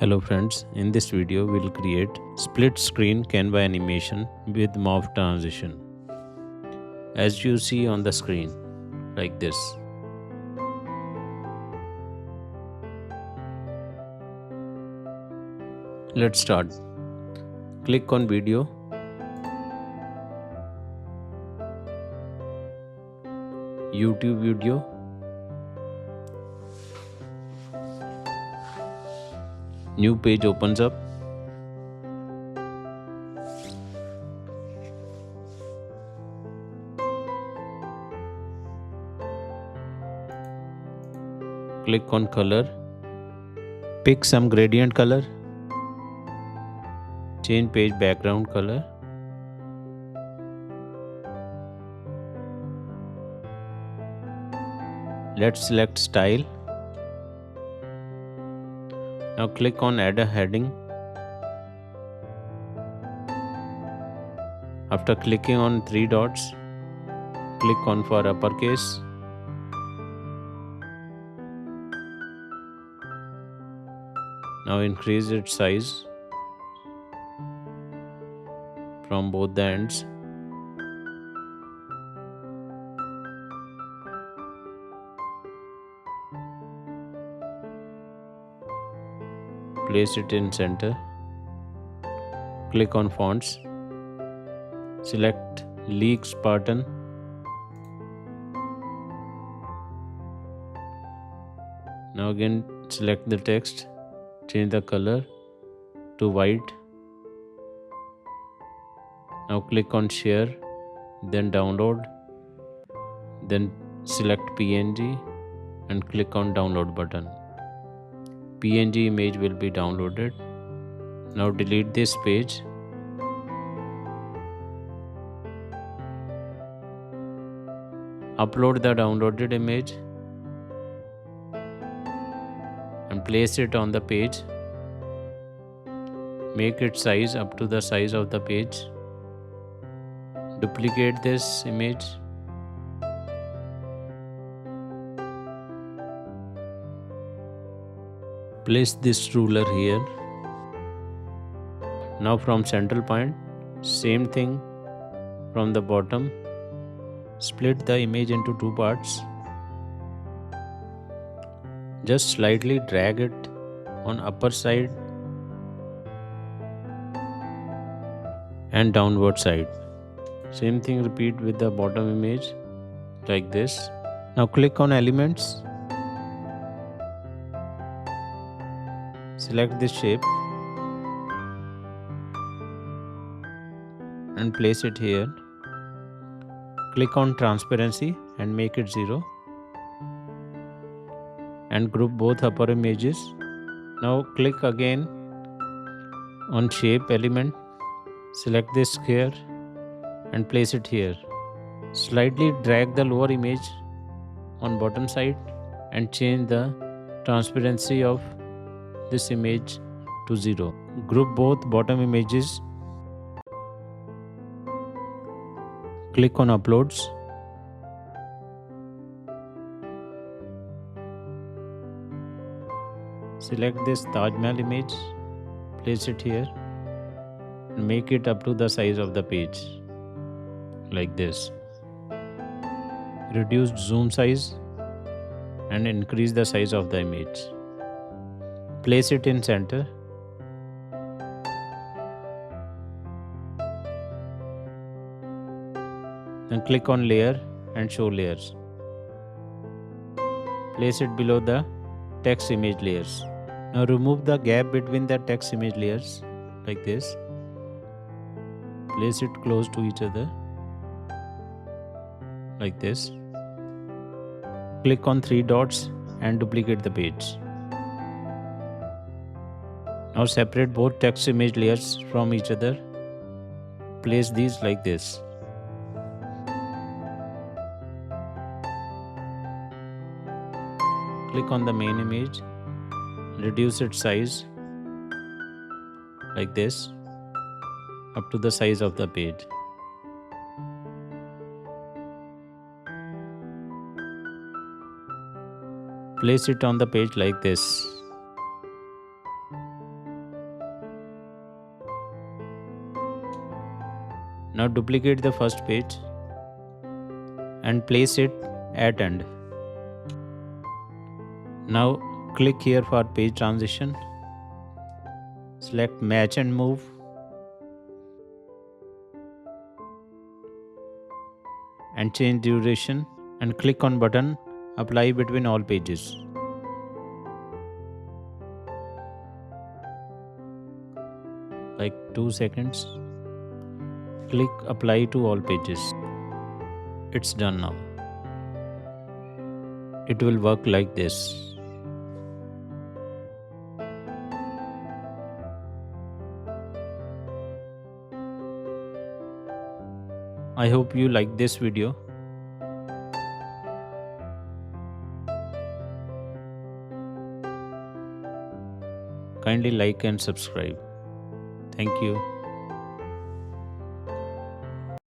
Hello friends, in this video we'll create split screen Canva animation with Morph transition. As you see on the screen, like this. Let's start. Click on video. YouTube video. New page opens up. Click on color. Pick some gradient color. Change page background color. Let's select style. Now click on add a heading. After clicking on three dots, click on for uppercase. Now increase its size from both the ends. Place it in center. Click on fonts. Select Leaks pattern. Now again select the text. Change the color to white. Now click on share, then download, then select PNG and click on download button. PNG image will be downloaded. Now delete this page. Upload the downloaded image and place it on the page. Make its size up to the size of the page. Duplicate this image. Place this ruler here. Now from central point, same thing from the bottom. Split the image into two parts. Just slightly drag it on upper side and downward side. Same thing repeat with the bottom image like this. Now click on elements. Select this shape and place it here. Click on transparency and make it 0. And group both upper images. Now click again on shape element. Select this square and place it here. Slightly drag the lower image on bottom side and change the transparency of this image to 0. Group both bottom images. Click on uploads. Select this Taj Mahal image, place it here and make it up to the size of the page like this. Reduce zoom size and increase the size of the image. Place it in center. Then click on layer and show layers. Place it below the text image layers. Now remove the gap between the text image layers like this. Place it close to each other like this. Click on three dots and duplicate the page. Now separate both text image layers from each other. Place these like this. Click on the main image. Reduce its size like this up to the size of the page. Place it on the page like this. Now duplicate the first page and place it at end. Now click here for page transition. Select match and move. And change duration and click on button apply between all pages. Like 2 seconds. Click apply to all pages. It's done now. It will work like this. I hope you like this video. Kindly like and subscribe. Thank you.